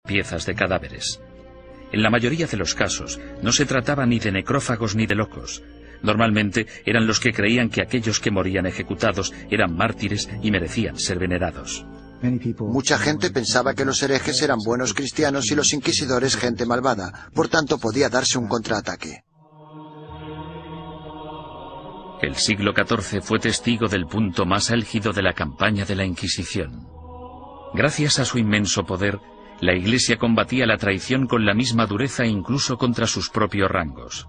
piezas de cadáveres. En la mayoría de los casos, no se trataba ni de necrófagos ni de locos. Normalmente eran los que creían que aquellos que morían ejecutados eran mártires y merecían ser venerados. Mucha gente pensaba que los herejes eran buenos cristianos y los inquisidores gente malvada, por tanto podía darse un contraataque. El siglo XIV fue testigo del punto más álgido de la campaña de la Inquisición. Gracias a su inmenso poder, la Iglesia combatía la traición con la misma dureza incluso contra sus propios rangos.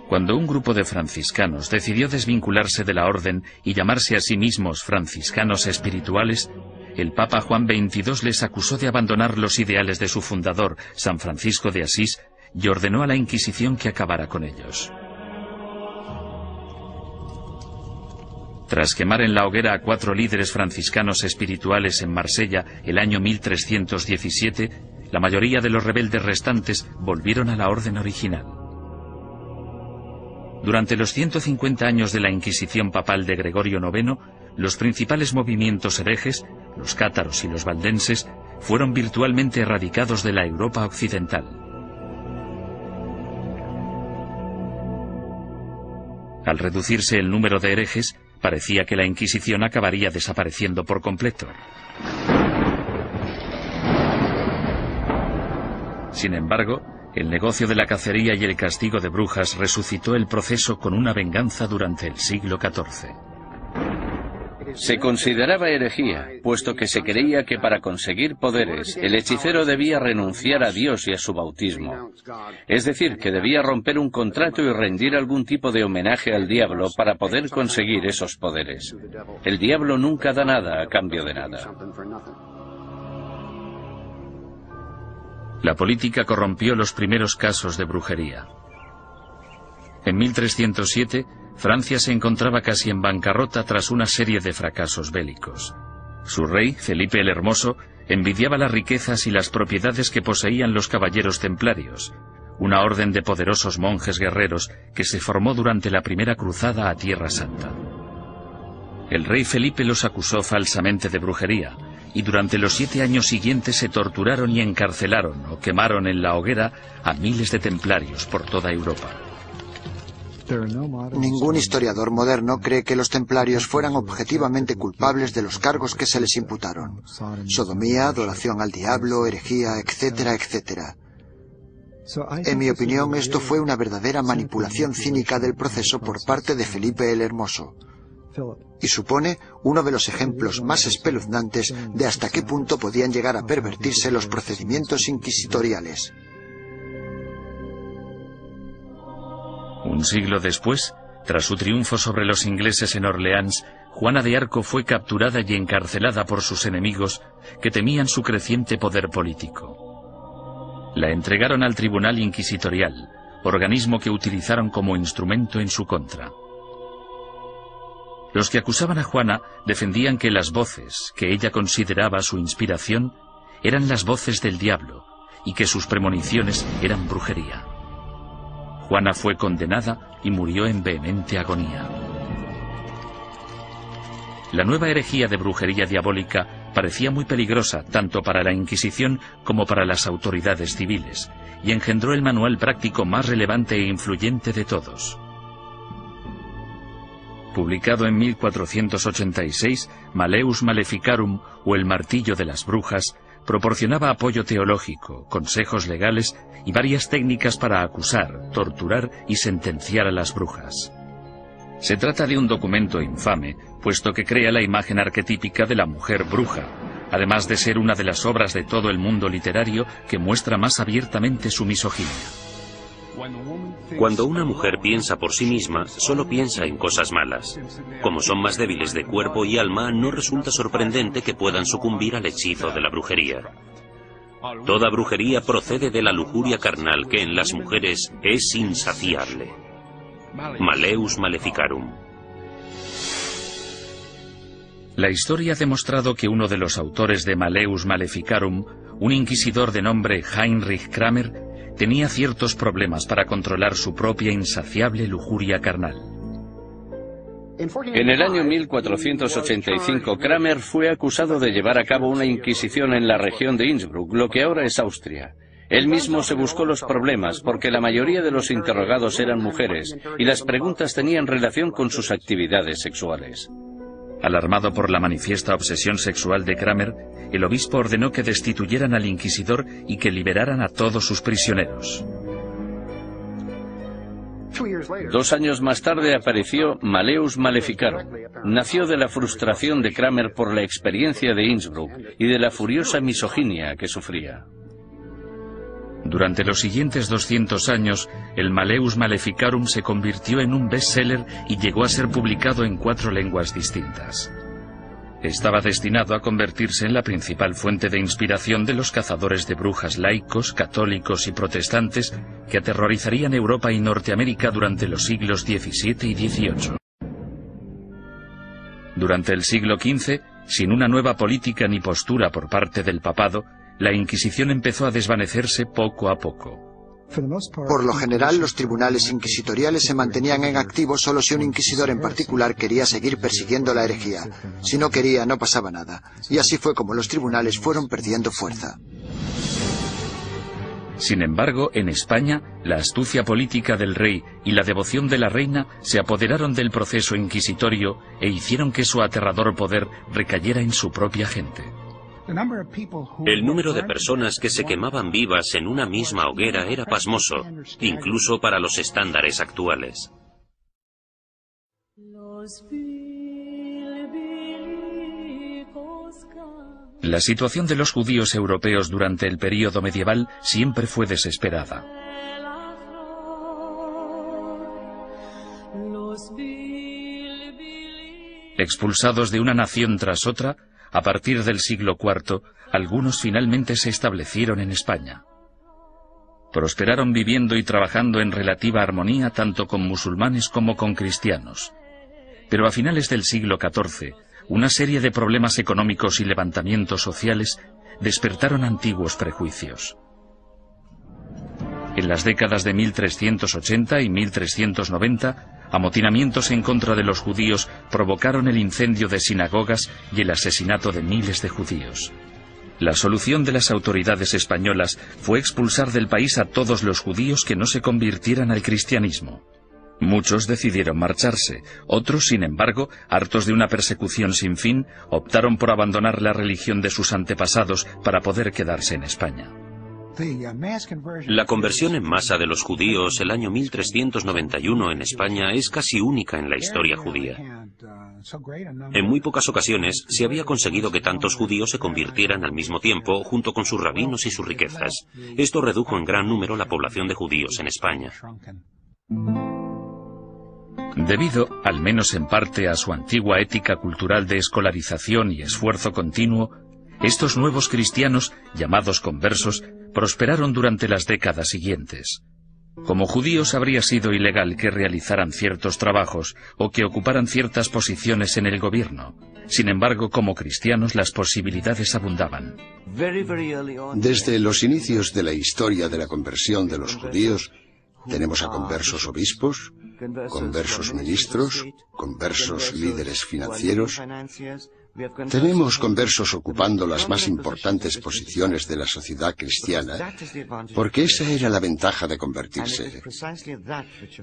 Cuando un grupo de franciscanos decidió desvincularse de la orden y llamarse a sí mismos franciscanos espirituales, el Papa Juan XXII les acusó de abandonar los ideales de su fundador, San Francisco de Asís, y ordenó a la Inquisición que acabara con ellos. Tras quemar en la hoguera a 4 líderes franciscanos espirituales en Marsella el año 1317, la mayoría de los rebeldes restantes volvieron a la orden original. Durante los 150 años de la Inquisición papal de Gregorio IX, los principales movimientos herejes, los cátaros y los valdenses, fueron virtualmente erradicados de la Europa occidental. Al reducirse el número de herejes, parecía que la Inquisición acabaría desapareciendo por completo. Sin embargo, el negocio de la cacería y el castigo de brujas resucitó el proceso con una venganza durante el siglo XIV. Se consideraba herejía, puesto que se creía que para conseguir poderes, el hechicero debía renunciar a Dios y a su bautismo. Es decir, que debía romper un contrato y rendir algún tipo de homenaje al diablo para poder conseguir esos poderes. El diablo nunca da nada a cambio de nada. La política corrompió los primeros casos de brujería. En 1307, Francia se encontraba casi en bancarrota tras una serie de fracasos bélicos. Su rey, Felipe el Hermoso, envidiaba las riquezas y las propiedades que poseían los caballeros templarios, una orden de poderosos monjes guerreros que se formó durante la primera cruzada a Tierra Santa. El rey Felipe los acusó falsamente de brujería, y durante los 7 años siguientes se torturaron y encarcelaron o quemaron en la hoguera a miles de templarios por toda Europa. Ningún historiador moderno cree que los templarios fueran objetivamente culpables de los cargos que se les imputaron: sodomía, adoración al diablo, herejía, etcétera, etcétera. En mi opinión, esto fue una verdadera manipulación cínica del proceso por parte de Felipe el Hermoso, y supone uno de los ejemplos más espeluznantes de hasta qué punto podían llegar a pervertirse los procedimientos inquisitoriales. Un siglo después, tras su triunfo sobre los ingleses en Orleans, Juana de Arco fue capturada y encarcelada por sus enemigos, que temían su creciente poder político. La entregaron al Tribunal Inquisitorial, organismo que utilizaron como instrumento en su contra. Los que acusaban a Juana defendían que las voces que ella consideraba su inspiración eran las voces del diablo y que sus premoniciones eran brujería. Juana fue condenada y murió en vehemente agonía. La nueva herejía de brujería diabólica parecía muy peligrosa tanto para la Inquisición como para las autoridades civiles, y engendró el manual práctico más relevante e influyente de todos. Publicado en 1486, Malleus Maleficarum, o el martillo de las brujas, proporcionaba apoyo teológico, consejos legales y varias técnicas para acusar, torturar y sentenciar a las brujas. Se trata de un documento infame, puesto que crea la imagen arquetípica de la mujer bruja, además de ser una de las obras de todo el mundo literario que muestra más abiertamente su misoginia. Cuando una mujer piensa por sí misma, solo piensa en cosas malas. Como son más débiles de cuerpo y alma, no resulta sorprendente que puedan sucumbir al hechizo de la brujería. Toda brujería procede de la lujuria carnal que en las mujeres es insaciable. Malleus Maleficarum. La historia ha demostrado que uno de los autores de Malleus Maleficarum, un inquisidor de nombre Heinrich Kramer, tenía ciertos problemas para controlar su propia insaciable lujuria carnal. En el año 1485, Kramer fue acusado de llevar a cabo una inquisición en la región de Innsbruck, lo que ahora es Austria. Él mismo se buscó los problemas porque la mayoría de los interrogados eran mujeres y las preguntas tenían relación con sus actividades sexuales. Alarmado por la manifiesta obsesión sexual de Kramer, el obispo ordenó que destituyeran al inquisidor y que liberaran a todos sus prisioneros. 2 años más tarde apareció Malleus Maleficarum. Nació de la frustración de Kramer por la experiencia de Innsbruck y de la furiosa misoginia que sufría. Durante los siguientes 200 años, el Malleus Maleficarum se convirtió en un bestseller y llegó a ser publicado en 4 lenguas distintas. Estaba destinado a convertirse en la principal fuente de inspiración de los cazadores de brujas laicos, católicos y protestantes que aterrorizarían Europa y Norteamérica durante los siglos XVII y XVIII. Durante el siglo XV, sin una nueva política ni postura por parte del papado, la Inquisición empezó a desvanecerse poco a poco. Por lo general, los tribunales inquisitoriales se mantenían en activo solo si un inquisidor en particular quería seguir persiguiendo la herejía. Si no quería, no pasaba nada. Y así fue como los tribunales fueron perdiendo fuerza. Sin embargo, en España, la astucia política del rey y la devoción de la reina se apoderaron del proceso inquisitorio e hicieron que su aterrador poder recayera en su propia gente. El número de personas que se quemaban vivas en una misma hoguera era pasmoso, incluso para los estándares actuales. La situación de los judíos europeos durante el período medieval siempre fue desesperada. Expulsados de una nación tras otra, a partir del siglo IV, algunos finalmente se establecieron en España. Prosperaron viviendo y trabajando en relativa armonía tanto con musulmanes como con cristianos. Pero a finales del siglo XIV, una serie de problemas económicos y levantamientos sociales despertaron antiguos prejuicios. En las décadas de 1380 y 1390, amotinamientos en contra de los judíos provocaron el incendio de sinagogas y el asesinato de miles de judíos. La solución de las autoridades españolas fue expulsar del país a todos los judíos que no se convirtieran al cristianismo. Muchos decidieron marcharse, otros, sin embargo, hartos de una persecución sin fin, optaron por abandonar la religión de sus antepasados para poder quedarse en España. La conversión en masa de los judíos el año 1391 en España es casi única en la historia judía. En muy pocas ocasiones se había conseguido que tantos judíos se convirtieran al mismo tiempo junto con sus rabinos y sus riquezas. Esto redujo en gran número la población de judíos en España. Debido, al menos en parte, a su antigua ética cultural de escolarización y esfuerzo continuo, estos nuevos cristianos, llamados conversos, prosperaron durante las décadas siguientes. Como judíos habría sido ilegal que realizaran ciertos trabajos o que ocuparan ciertas posiciones en el gobierno. Sin embargo, como cristianos las posibilidades abundaban. Desde los inicios de la historia de la conversión de los judíos, tenemos a conversos obispos, conversos ministros, conversos líderes financieros. Tenemos conversos ocupando las más importantes posiciones de la sociedad cristiana, porque esa era la ventaja de convertirse.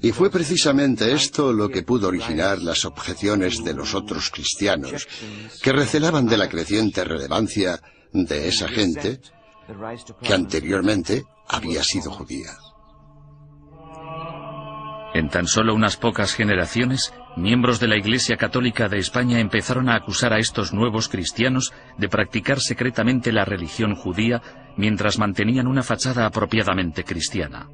Y fue precisamente esto lo que pudo originar las objeciones de los otros cristianos, que recelaban de la creciente relevancia de esa gente que anteriormente había sido judía. En tan solo unas pocas generaciones, miembros de la Iglesia Católica de España empezaron a acusar a estos nuevos cristianos de practicar secretamente la religión judía mientras mantenían una fachada apropiadamente cristiana.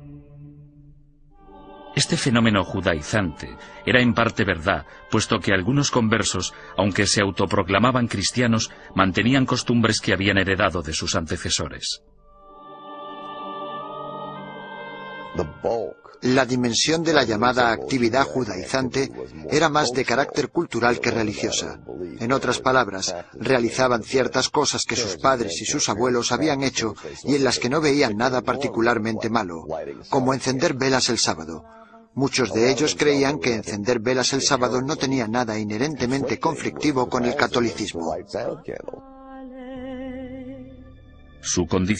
Este fenómeno judaizante era en parte verdad, puesto que algunos conversos, aunque se autoproclamaban cristianos, mantenían costumbres que habían heredado de sus antecesores. La dimensión de la llamada actividad judaizante era más de carácter cultural que religiosa. En otras palabras, realizaban ciertas cosas que sus padres y sus abuelos habían hecho y en las que no veían nada particularmente malo, como encender velas el sábado. Muchos de ellos creían que encender velas el sábado no tenía nada inherentemente conflictivo con el catolicismo. Su condición